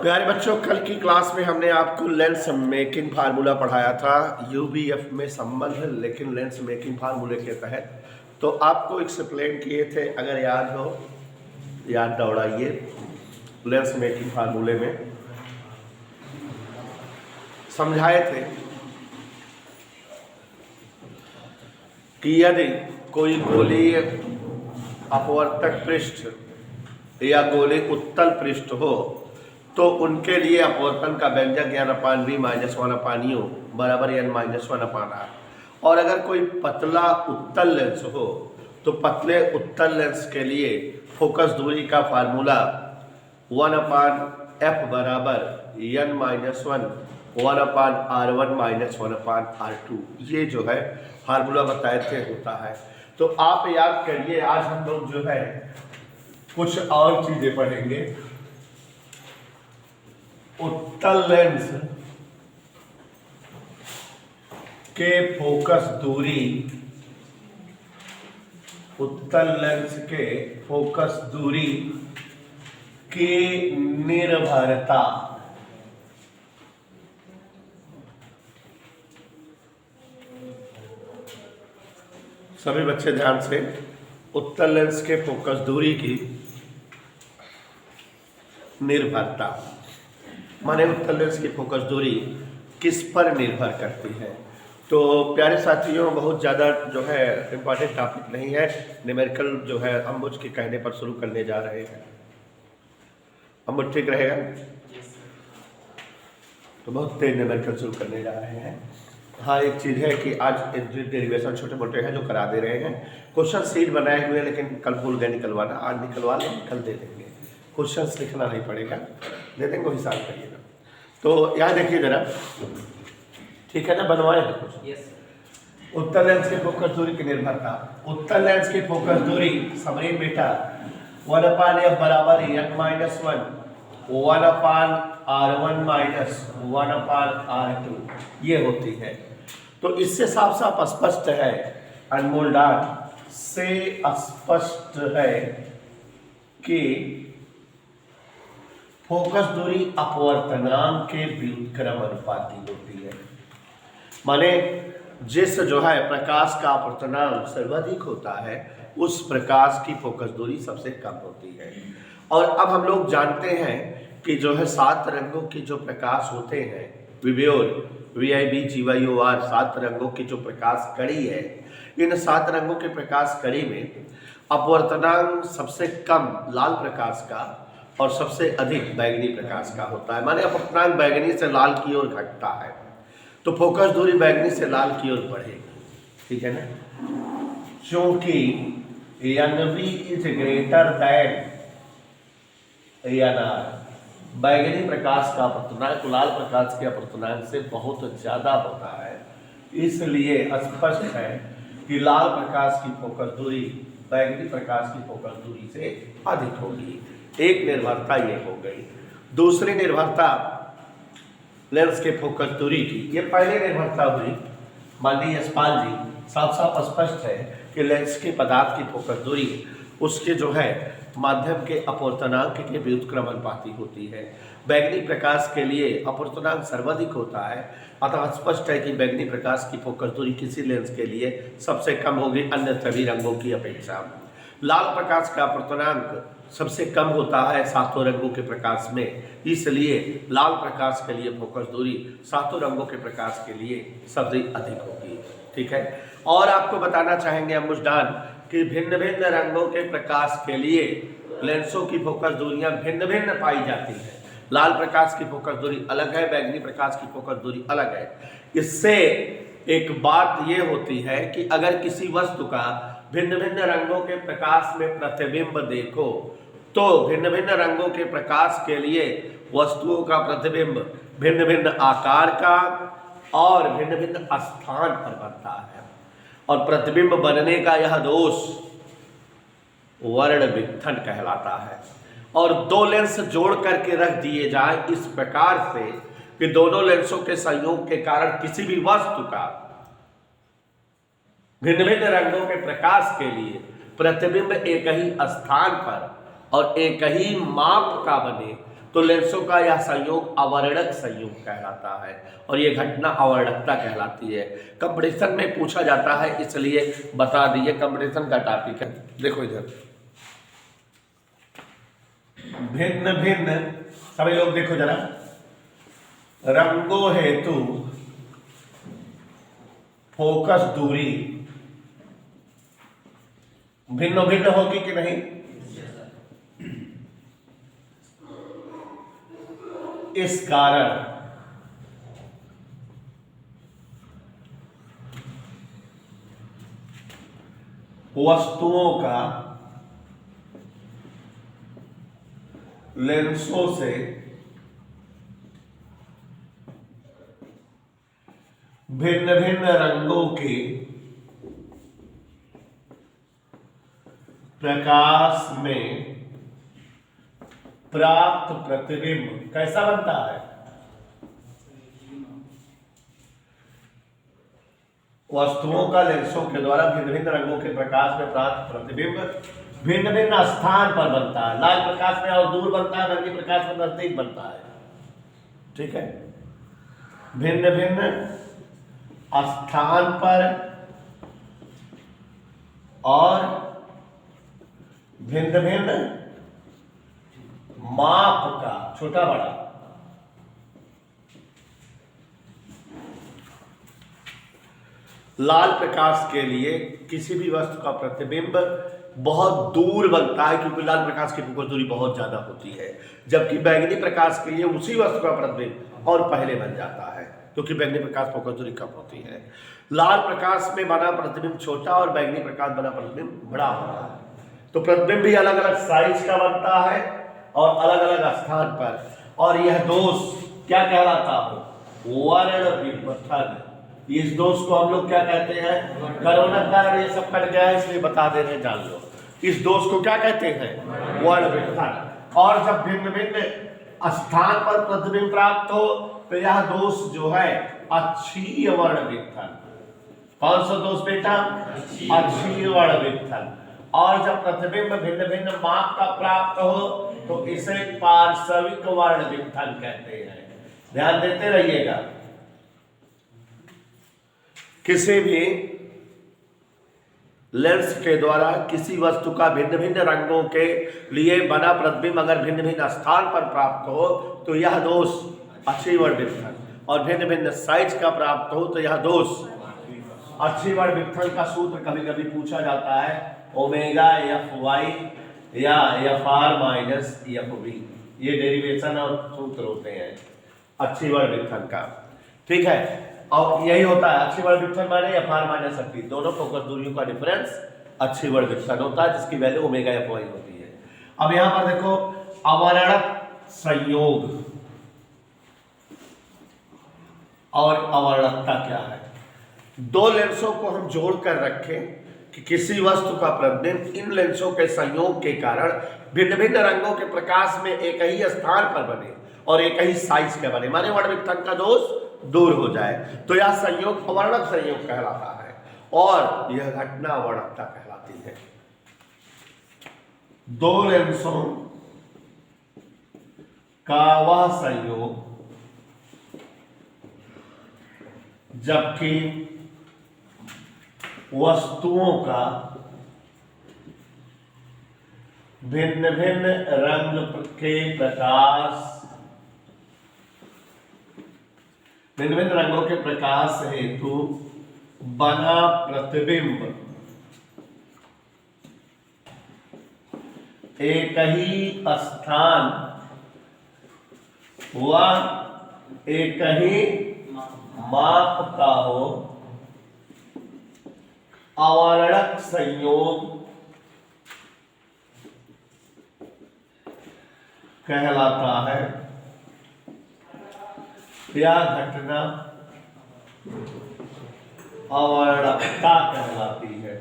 प्यारे बच्चों, कल की क्लास में हमने आपको लेंस मेकिंग फार्मूला पढ़ाया था यूबीएफ में संबंध, लेकिन लेंस मेकिंग फार्मूले के तहत तो आपको एक्सप्लेन किए थे। अगर याद हो, याद दौड़ाइए। लेंस मेकिंग फार्मूले में समझाए थे कि यदि कोई गोलीय अपवर्तक पृष्ठ या गोली उत्तल पृष्ठ हो तो उनके लिए अपवर्तन का व्यंजक n/v - 1/u बराबर n-1/r। और अगर कोई पतला उत्तल लेंस हो तो पतले उत्तल लेंस के लिए फोकस दूरी का फार्मूला 1/f बराबर n-1 1/r1 - 1/r2। ये जो है फार्मूला बताए थे होता है। तो आप याद करिए, आज हम लोग जो है कुछ और चीजें पढ़ेंगे। उत्तल लेंस के फोकस दूरी, उत्तल लेंस के फोकस दूरी की निर्भरता। सभी बच्चे ध्यान से, उत्तल लेंस के फोकस दूरी की निर्भरता माने उत्तल लेंस की फोकस दूरी किस पर निर्भर करती है। तो प्यारे साथियों, बहुत ज़्यादा जो है इम्पॉर्टेंट टॉपिक नहीं है। न्यूमेरिकल जो है अम्बुज के कहने पर शुरू करने जा रहे हैं। अम्बुज ठीक रहेगा? तो बहुत तेज न्यूमेरिकल शुरू करने जा रहे हैं। हाँ, एक चीज़ है कि आज डेरिवेशन छोटे मोटे हैं जो करा दे रहे हैं। क्वेश्चन सीट बनाए हुए हैं, लेकिन कल भूल गए निकलवाना। आज निकलवा लें, कल दे देंगे। क्वेश्चंस लिखना नहीं पड़ेगा, दे देंगे, वो हिसाब करिएगा। तो यहाँ देखिए जरा, ठीक है ना, बनवाए हैं कुछ। यस। उत्तल लेंस की फोकस दूरी की निर्भरता। उत्तल लेंस की फोकस दूरी समरीन बेटा 1/f बराबर n-1 1/r1 - 1/r2 ये होती है। तो इससे साफ साफ स्पष्ट है, अनमोल डाल से स्पष्ट है कि फोकस दूरी अपवर्तनांक के व्युत्क्रम अनुपाती होती है। माने जिस जो है प्रकाश का अपवर्तनांक सर्वाधिक होता है, उस प्रकाश की फोकस दूरी सबसे कम होती है। और अब हम लोग जानते हैं कि जो है 7 रंगों की जो प्रकाश होते हैं, विब्योर VIB GYOR 7 रंगों की जो प्रकाश कड़ी है, इन 7 रंगों के प्रकाश कड़ी में अपवर्तनांक सबसे कम लाल प्रकाश का और सबसे अधिक बैगनी प्रकाश का होता है। माने अपवर्तनांक बैगनी से लाल की ओर घटता है, तो फोकस दूरी बैगनी से लाल की ओर बढ़ेगी। ठीक है ना? क्योंकि NV is greater than NR, बैगनी प्रकाश का अपवर्तनांक लाल प्रकाश के अपवर्तनांक से बहुत ज्यादा होता है। इसलिए स्पष्ट है कि लाल प्रकाश की फोकस दूरी बैगनी प्रकाश की फोकस दूरी से अधिक होगी। एक निर्भरता ये हो गई। दूसरी निर्भरता लेंस के फोकस दूरी की, ये पहले निर्भरता हुई। मान लीजिए यशपाल जी, साफ साफ स्पष्ट है कि लेंस के पदार्थ की फोकस दूरी उसके जो है माध्यम के अपवर्तनांक के व्युत्क्रम अनुपाती होती है। बैगनी प्रकाश के लिए अपवर्तनांक सर्वाधिक होता है, अतः स्पष्ट है कि बैगनी प्रकाश की फोकस दूरी किसी लेंस के लिए सबसे कम होगी अन्य सभी रंगों की अपेक्षा। लाल प्रकाश का अपवर्तनांक सबसे कम होता है 7 रंगों के प्रकाश में, इसलिए लाल प्रकाश के लिए फोकस दूरी 7 रंगों के प्रकाश के लिए सबसे अधिक होगी। ठीक है? और आपको बताना चाहेंगे अम्बुजदान कि भिन्न भिन्न रंगों के प्रकाश के लिए लेंसों की फोकस दूरियां भिन्न भिन्न पाई जाती हैं। लाल प्रकाश की फोकस दूरी अलग है, बैगनी प्रकाश की फोकस दूरी अलग है। इससे एक बात यह होती है कि अगर किसी वस्तु का भिन्न भिन्न रंगों के प्रकाश में प्रतिबिंब देखो, तो भिन्न भिन्न रंगों के प्रकाश के लिए वस्तुओं का प्रतिबिंब भिन्न भिन्न आकार का और भिन्न भिन्न स्थान पर बनता है। और प्रतिबिंब बनने का यह दोष वर्ण विघटन कहलाता है। और 2 लेंस जोड़ करके रख दिए जाए इस प्रकार से कि दोनों लेंसों के संयोग के कारण किसी भी वस्तु का भिन्न भिन्न रंगों के प्रकाश के लिए प्रतिबिंब एक ही स्थान पर और एक ही माप का बने, तो लेंसों का यह संयोग अवर्णक संयोग कहलाता है और ये घटना अवर्णकता कहलाती है। कंपटीशन में पूछा जाता है इसलिए बता दिए, कंपटीशन का टॉपिक है। देखो इधर भिन्न भिन्न, सभी लोग देखो जरा, रंगों हेतु फोकस दूरी भिन्न भिन्न होगी कि नहीं? इस कारण वस्तुओं का लेंसों से भिन्न भिन्न रंगों के प्रकाश में प्राप्त प्रतिबिंब कैसा बनता है? वस्तुओं का लेंसों के द्वारा भिन्न भिन्न रंगों के प्रकाश में प्राप्त प्रतिबिंब भिन्न भिन्न स्थान पर बनता है। लाल प्रकाश में और दूर बनता है, बैंगनी प्रकाश में नजदीक बनता है। ठीक है, भिन्न भिन्न स्थान पर और भिन्न भिन्न माप का, छोटा बड़ा। लाल प्रकाश के लिए किसी भी वस्तु का प्रतिबिंब बहुत दूर बनता है क्योंकि लाल प्रकाश की फोकस दूरी बहुत ज्यादा होती है, जबकि बैंगनी प्रकाश के लिए उसी वस्तु का प्रतिबिंब और पहले बन जाता है क्योंकि बैंगनी प्रकाश फोकस दूरी कम होती है। लाल प्रकाश में बना प्रतिबिंब छोटा और बैंगनी प्रकाश बना प्रतिबिंब बड़ा होता है। तो प्रतिबिंब भी अलग अलग साइज का बनता है और अलग अलग स्थान पर, और यह दोष क्या कहलाता हो? वर्ण विपथन। इस दोष को हम लोग क्या कहते हैं? कोरोना कारण ये सब कट गया है इसलिए बता दे रहे हैं, जान लो। इस दोष को क्या कहते हैं? वर्ण विपथन। और जब भिन्न भिन्न स्थान पर प्रतिबिंब प्राप्त हो तो यह दोष जो है अक्षीय वर्ण विपथन। कौन सा दोष बेटा? अक्षीय वर्ण विपथन। और जब प्रतिबिंब भिन्न भिन्न माप का प्राप्त हो तो इसे पार्श्विक वर्ण विपथन कहते हैं। ध्यान देते रहिएगा, किसी भी लेंस के द्वारा किसी वस्तु का भिन्न भिन्न रंगों के लिए बना प्रतिबिंब अगर भिन्न भिन्न स्थान पर प्राप्त हो तो यह दोष अक्षीय वर्ण विपथन, और भिन्न भिन्न साइज का प्राप्त हो तो यह दोष अक्षीय वर्ण विपथन का सूत्र कभी कभी पूछा जाता है ओमेगा एफ वाई या F R minus F B. ये डेरिवेशन और सूत्र होते हैं अक्षीय वर्ण विपथन का। ठीक है, और यही होता है अक्षीय वर्ण विपथन माने F R minus F B, दोनों फोकस दूरियों का डिफरेंस अक्षीय वर्ण विपथन होता है जिसकी वैल्यू ओमेगा एफ वाई होती है। अब यहां पर देखो अवर्णक संयोग और अवर्णकता क्या है। दो लेंसों को हम जोड़कर रखें कि किसी वस्तु का प्रतिबिंब इन लेंसों के संयोग के कारण भिन्न भिन्न रंगों के प्रकाश में एक ही स्थान पर बने और एक ही साइज के बने, माने वर्ण विपथन का दोष दूर हो जाए, तो यह संयोग अवर्णक संयोग कहलाता है और यह घटना अवर्णकता कहलाती है। दो लेंसों का वह संयोग जबकि वस्तुओं का भिन्न भिन्न रंग के प्रकाश, भिन्न भिन्न रंगों के प्रकाश हेतु बना प्रतिबिंब एक ही स्थान व एक ही माप का हो, अवर्णक संयोग कहलाता है। यह घटना अवर्णकता कहलाती है।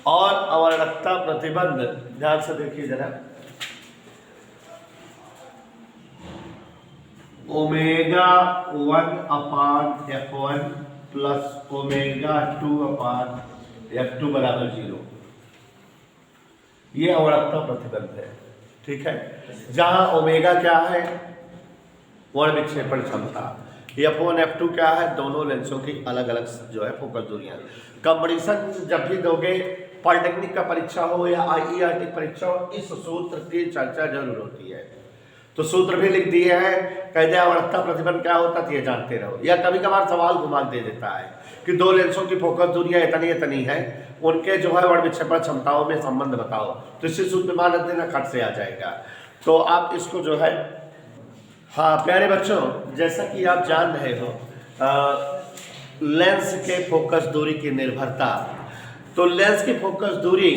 और अवर्णकता प्रतिबंध ध्यान से देखिए जरा, omega 1/f1 plus omega 2/f2 बराबर 0। ये अवणकता प्रतिबंध है, ठीक है। जहां ओमेगा क्या है, वर्ण विक्षेपण क्षमता, F1 F2 क्या है, दोनों लेंसों की अलग अलग जो है फोकस दूरियां। कंपटीशन जब भी दोगे, पॉलिटेक्निक का परीक्षा हो या IERT परीक्षा हो, इस सूत्र की चर्चा जरूर होती है। तो सूत्र भी लिख दिए हैं, कहते हैं अवणकता प्रतिबंध क्या होता है ये जानते रहो। या कभी कभार सवाल घुमा दे देता है कि दो लेंसों की फोकस दूरियां इतनी इतनी है, उनके जो है वर्ण विक्षेपण क्षमताओं में संबंध बताओ, तो इसी सूत्र में मान देना खट से आ जाएगा। तो आप इसको जो है, हाँ प्यारे बच्चों, जैसा कि आप जान रहे हो लेंस के फोकस दूरी की निर्भरता, तो लेंस की फोकस दूरी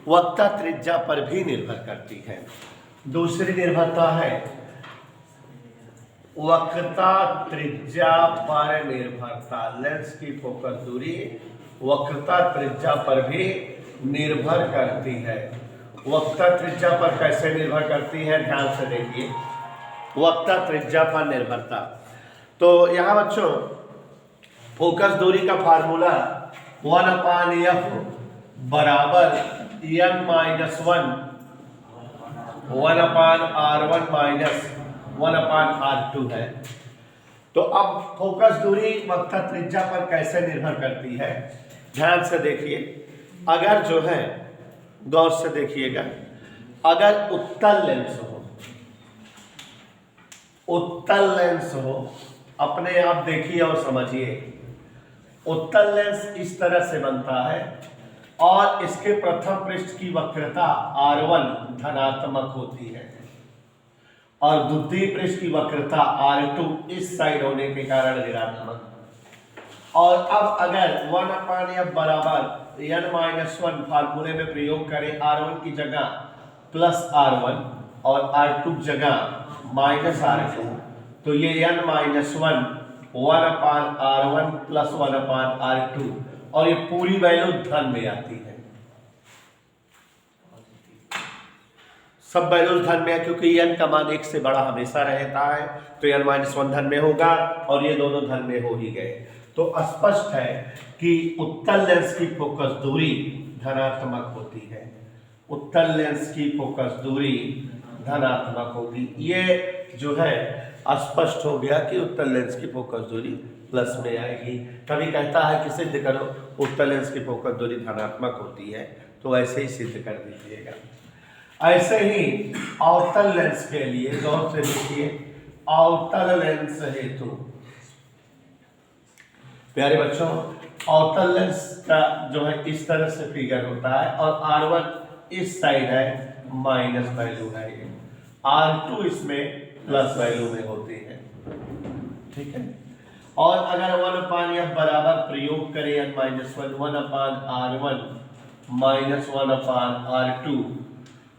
वक्ता त्रिज्या पर भी निर्भर करती है। दूसरी निर्भरता है वक्रता त्रिज्या पर निर्भरता। लेंस की फोकस दूरी वक्रता त्रिज्या पर भी निर्भर करती है। वक्रता त्रिज्या पर कैसे निर्भर करती है, ध्यान से देखिए। वक्रता त्रिज्या पर निर्भरता, तो यहां बच्चों फोकस दूरी का फार्मूला 1/f बराबर n-1 1/r1 माइनस 1/r2 है। तो अब फोकस दूरी वक्रता त्रिज्या पर कैसे निर्भर करती है, ध्यान से देखिए। अगर जो है, गौर से देखिएगा, अगर उत्तल लेंस हो, उत्तल लेंस हो, अपने आप देखिए और समझिए। उत्तल लेंस इस तरह से बनता है और इसके प्रथम पृष्ठ की वक्रता R1 धनात्मक होती है और द्वितीय पृष्ठ की वक्रता R2 इस साइड होने के कारण ऋणात्मक। और अब अगर 1/f बराबर n-1 फार्मूले में प्रयोग करें, R1 की जगह प्लस R1 और R2 की जगह माइनस R2, तो ये n-1 1/r1 प्लस 1/r2, और ये पूरी वैल्यू धन में आती है। सब वैल्यू धन में है क्योंकि n का मान 1 से बड़ा हमेशा रहता है, तो n-1 धन में होगा और ये दोनों धन में हो ही गए। तो स्पष्ट है कि उत्तल लेंस की फोकस दूरी धनात्मक होती है। उत्तल लेंस की फोकस दूरी धनात्मक होगी। ये जो है स्पष्ट हो गया कि उत्तल लेंस की फोकस दूरी प्लस में आएगी। कभी कहता है कि सिद्ध करो उत्तल लेंस की फोकस दूरी धनात्मक होती है, तो ऐसे ही सिद्ध कर दीजिएगा। ऐसे ही अवतल लेंस के लिए गौर से देखिए। अवतल लेंस हेतु प्यारे बच्चों, अवतल लेंस का जो है इस तरह से फिगर होता है और R1 इस साइड है, माइनस वैल्यू है, ये R2 इसमें प्लस वैल्यू में होती है, ठीक है। और अगर 1/f बराबर प्रयोग करें n-1 1/r1 माइनस 1/r2,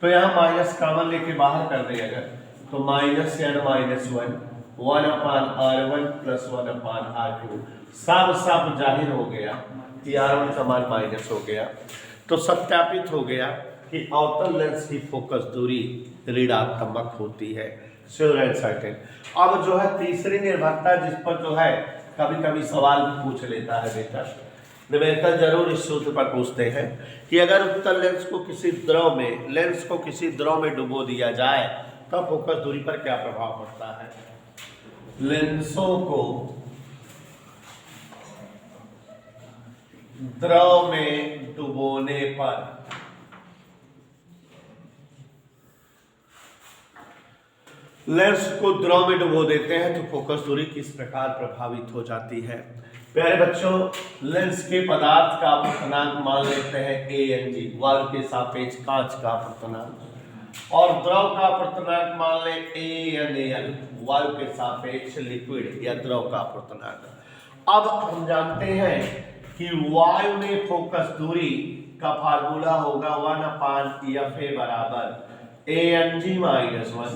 तो यहाँ माइनस कॉमन लेके बाहर कर दे अगर, तो minus n-1 1/r1 plus 1/r2, साफ साफ जाहिर हो गया कि R1 का मान माइनस हो गया। तो सत्यापित हो गया कि अवतल लेंस की फोकस दूरी ऋणात्मक होती है, श्योर एंड सर्टेन। अब जो है तीसरी निर्भरता, जिस पर जो है कभी कभी सवाल भी पूछ लेता है बेटा, न्यूमेरिकल जरूर इस सूत्र पर पूछते हैं कि अगर उत्तल लेंस को किसी द्रव में डुबो दिया जाए तब फोकस दूरी पर क्या प्रभाव पड़ता है। लेंसों को द्रव में डुबोने पर लेंस को द्रव में डुबो देते हैं तो फोकस दूरी किस प्रकार प्रभावित हो जाती है। प्यारे बच्चों, लेंस के पदार्थ का अपवर्तनांक मान लेते हैं Ag, वाल्व के सापेक्ष कांच का अपवर्तनांक, और द्रव का अपवर्तनांक मान ले An, वाल्व के सापेक्ष लिक्विड या द्रव का अपवर्तनांक। अब हम जानते हैं कि वायु में फोकस दूरी का फार्मूला होगा 1/FA बराबर Ang-1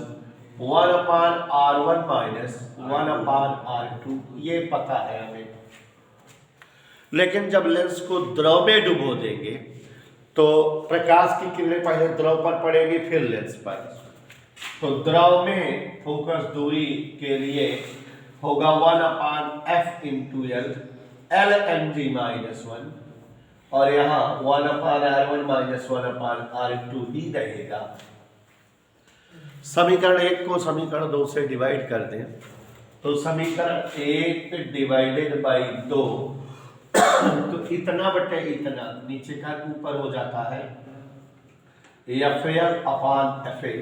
1/r1 माइनस 1/r2, ये पता है हमें। लेकिन जब लेंस को द्रव में डुबो देंगे तो प्रकाश की किरणें पहले द्रव पर पड़ेगी फिर लेंस पर, तो द्रव में फोकस दूरी के लिए होगा 1/f × L Lng-1, और यहाँ 1/r1 माइनस 1/r2 ही रहेगा। समीकरण 1 को समीकरण 2 से डिवाइड कर दें तो समीकरण 1 डिवाइडेड बाई 2 तो इतना बटे इतना नीचे का ऊपर हो जाता है, FL अपान FA,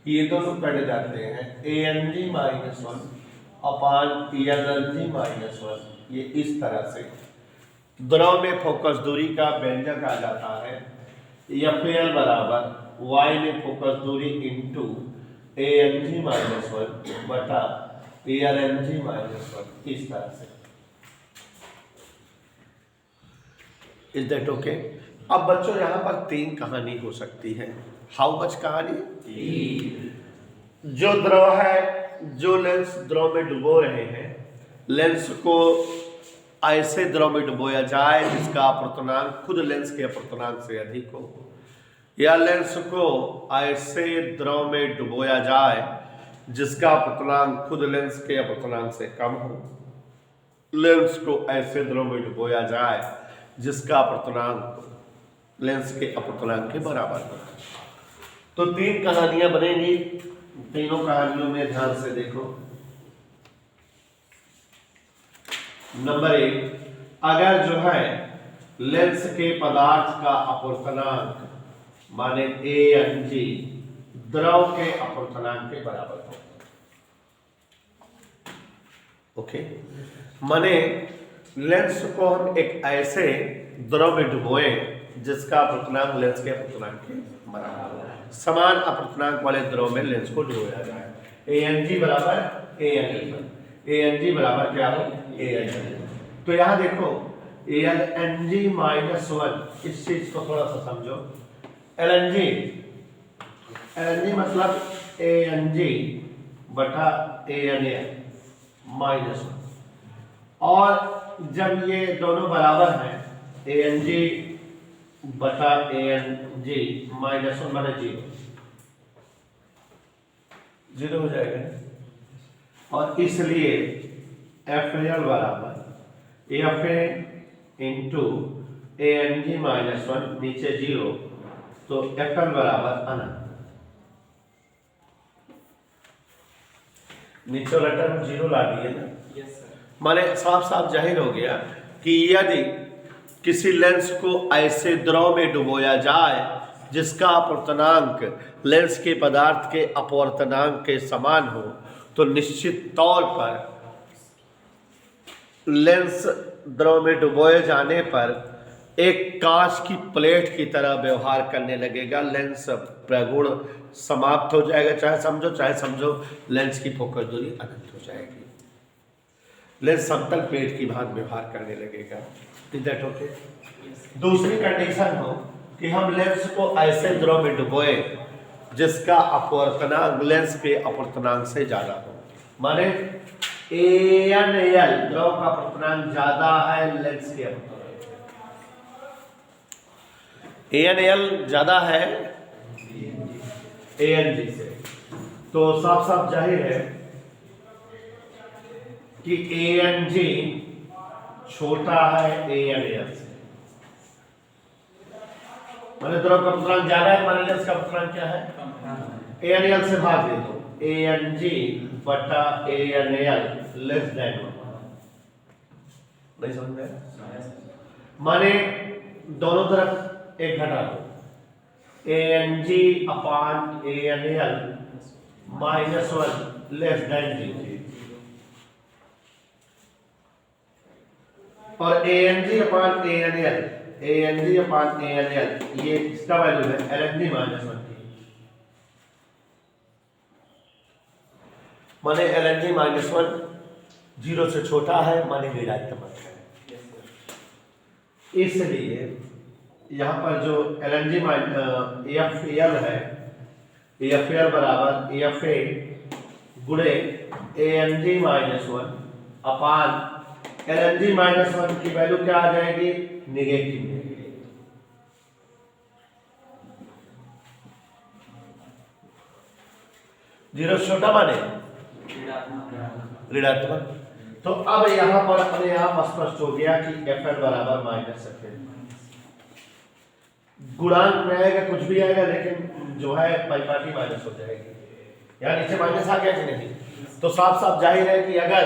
ये दोनों कट जाते हैं, ANG माइनस 1 अपान LNG माइनस 1। ये इस तरह से द्रव में फोकस दूरी का व्यंजक आ जाता है, FL बराबर y में फोकस दूरी इंटू ANG माइनस 1 बटा LNG माइनस 1, इस तरह से। Is that okay? अब बच्चों यहाँ पर 3 कहानी हो सकती है। हाउ मच कहानी? जो द्रव है, जो लेंस द्रव में डुबो रहे हैं, लेंस को ऐसे द्रव में डुबोया जाए जिसका अपवर्तनांक खुद लेंस के अपवर्तनांक से अधिक हो, या लेंस को ऐसे द्रव में डुबोया जाए जिसका अपवर्तनांक खुद लेंस के अपवर्तनांक से कम हो, लेंस को ऐसे द्रव में डुबोया जाए जिसका अपवर्तनांक लेंस के अपवर्तनांक के बराबर हो। तो 3 कहानियां बनेंगी। तीनों कहानियों में ध्यान से देखो। नंबर 1, अगर जो है लेंस के पदार्थ का अपवर्तनांक माने ANG द्रव के अपवर्तनांक के बराबर हो, ओके, माने लेंस को हम एक ऐसे द्रव में डुबोए जिसका अपवर्तनांक लेंस के अपवर्तनांक के बराबर हो, समान अपवर्तनांक वाले द्रव में लेंस को डुबोया जाए। ANG बराबर ANG बराबर क्या हो? ANG। तो यहां देखो LNG माइनस 1, इस चीज को थोड़ा सा समझो। LNG मतलब ANG बटा ANL माइनस 1, और जब ये दोनों बराबर हैं ANG बटा ANG माइनस 1 माने 0 हो जाएगा। और इसलिए FL बराबर FA इंटू ANG माइनस 1, नीचे 0, तो FL बराबर अनंत। नीचे वाला टर्म 0 ला दिए ना? Yes sir. माने साफ साफ जाहिर हो गया कि यदि किसी लेंस को ऐसे द्रव में डुबोया जाए जिसका अपवर्तनांक लेंस के पदार्थ के अपवर्तनांक के समान हो, तो निश्चित तौर पर लेंस द्रव में डुबोए जाने पर एक कांच की प्लेट की तरह व्यवहार करने लगेगा। लेंस प्रगुण समाप्त हो जाएगा, चाहे समझो लेंस की फोकस दूरी अनंत हो जाएगी। लेंस समतल प्लेट की भांति व्यवहार करने लगेगा। Is that okay? दूसरी कंडीशन हो कि हम लेंस को ऐसे द्रव में डुबोए जिसका अपवर्तनांक लेंस के अपवर्तनांक से ज्यादा हो, माने ANL द्रव का अपवर्तनांक ज्यादा है लेंस के अपवर्तनांक, ANL ज्यादा है ANG से, तो साफ साफ जाहिर है कि ANG छोटा है ANL से। माने द्रव का अपवर्तनांक ज्यादा है, माने लेंस का अपवर्तनांक क्या है? ANL से भाग दे दो, ANG बटा ANL लेस देन 1। नहीं समझ में? माने दोनों तरफ एक घटा दो, ANG अपान ANL माइनस 1 लेस देन 0, और ANG अपान ANL ये इसका वैल्यू है LNG माइनस 1 की, माने LNG माइनस 1 0 से छोटा है, माने ऋणात्मक है। इसलिए यहाँ पर जो LNG FL है, FL बराबर FA गुणे ANG माइनस 1 अपान LNG माइनस 1 की वैल्यू क्या आ जाएगी? निगेटिव। 0 छोटा माने ऋणात्मक। तो अब यहां पर अपने आप स्पष्ट हो गया कि FL बराबर माइनस FA। गुणांक में आएगा कुछ भी आएगा, लेकिन जो है परिपाटी माइनस हो जाएगी। यहाँ नीचे माइनस आ गया कि नहीं? तो साफ साफ जाहिर है कि अगर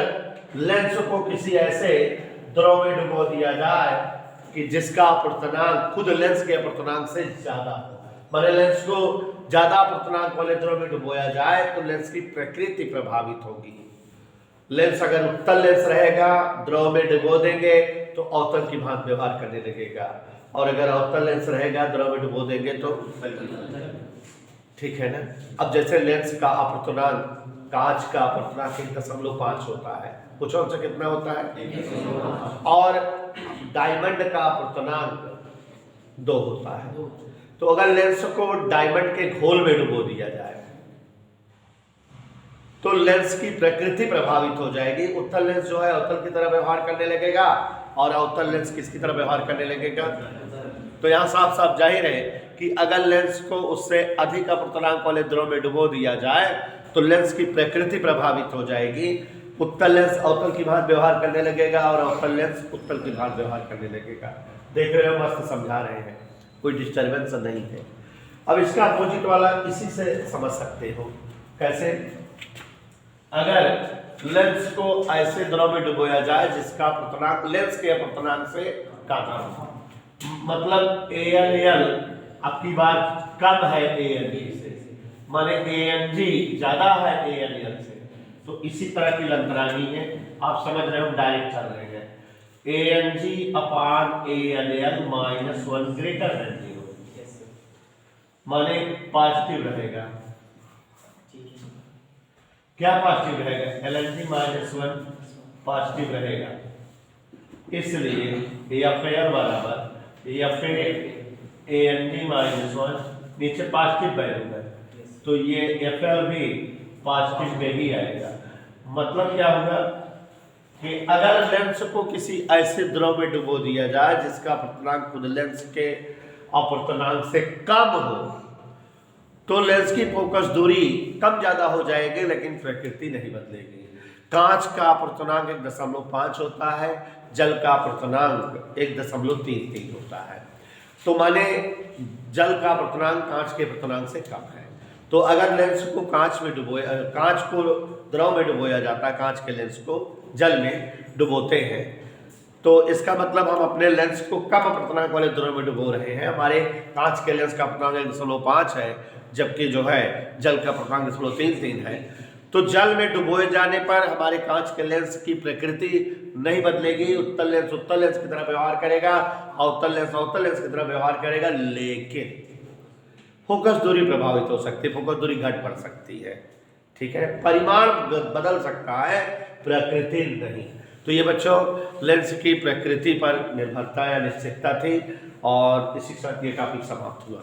लेंस को किसी ऐसे द्रव में डुबो दिया जाए कि जिसका अपवर्तनांक खुद लेंस के अपवर्तनांक से ज्यादा हो, माने लेंस को ज्यादा अपवर्तनांक वाले द्रव में डुबोया जाए तो लेंस की प्रकृति प्रभावित होगी। लेंस अगर उत्तल लेंस रहेगा, द्रव में डुबो देंगे तो अवतल की भांति व्यवहार करने लगेगा, और अगर अवतल लेंस रहेगा, द्रव में डुबो देंगे तो उत्तल की भांति। ठीक है ना? अब जैसे लेंस का अपवर्तनांक, कांच का अपवर्तनांक 1.5 होता है, कुछ अंश कितना होता है, और डायमंड का अपवर्तनांक 2 होता है। तो अगर लेंस को डायमंड के घोल में डुबो दिया जाए तो लेंस की प्रकृति प्रभावित हो जाएगी। उत्तल लेंस जो है अवतल की तरह व्यवहार करने लगेगा, और अवतल लेंस किसकी तरह व्यवहार करने लगेगा? तो यहाँ साफ साफ जाहिर है कि अगर लेंस को उससे अधिक अपवर्तनांक वाले द्रव में डुबो दिया जाए तो लेंस की प्रकृति प्रभावित हो जाएगी। उत्तल लेंस अवतल की भांति व्यवहार करने लगेगा, और अवतल लेंस उत्तल की भांति व्यवहार करने लगेगा। देख रहे हो, मस्त समझा रहे हैं, कोई डिस्टर्बेंस नहीं है। अब इसका अपोजिट वाला इसी से समझ सकते हो। कैसे? अगर लेंस को ऐसे द्रव में डुबोया जाए जिसका अपवर्तनांक लेंस के अपवर्तनांक से कम हो, मतलब ANL आपकी बात कम है ANG से, माने ANG ज्यादा है ANL से, तो इसी तरह की लंतरानी है। आप समझ रहे हो, डायरेक्ट चल रहे हैं। ANG अपान ANL -1 ग्रेटर देन 0, माने पॉजिटिव रहेगा। क्या पॉजिटिव रहेगा? LNG -1 पॉजिटिव रहेगा, इसलिए FAL बराबर FA ANG -1 नीचे पॉजिटिव वैल्यू है, तो ये FL भी पॉजिटिव में ही आएगा। मतलब क्या होगा कि अगर लेंस को किसी ऐसे द्रव में डुबो दिया जाए जिसका अपवर्तनांक खुद लेंस के अपवर्तनांक से कम हो, तो लेंस की फोकस दूरी कम ज्यादा हो जाएगी, लेकिन प्रकृति नहीं बदलेगी। कांच का अपवर्तनांक 1.5 होता है, जल का अपवर्तनांक 1.33 होता है। तो माने जल का अपवर्तनांक कांच के अपवर्तनांक से कम है। तो अगर लेंस को कांच को द्रव में डुबोया जाता है, कांच के लेंस को जल में डुबोते हैं, तो इसका मतलब हम अपने लेंस को कम अपवर्तनांक वाले द्रव में डुबो रहे हैं। हमारे कांच के लेंस का अपवर्तनांक 1.5 है, जबकि जो है जल का अपवर्तनांक 1.33 है। तो जल में डुबोए जाने पर हमारे कांच के लेंस की प्रकृति नहीं बदलेगी। उत्तल लेंस उत्तल लेंस की तरह व्यवहार करेगा, अवतल लेंस अवतल लेंस की तरह व्यवहार करेगा, लेकिन फोकस दूरी प्रभावित हो सकती है, फोकस दूरी घट बढ़ सकती है। ठीक है, परिमाण बदल सकता है, प्रकृति नहीं। तो ये बच्चों लेंस की प्रकृति पर निर्भरता या निश्चितता थी, और इसी के साथ ये टॉपिक समाप्त हुआ।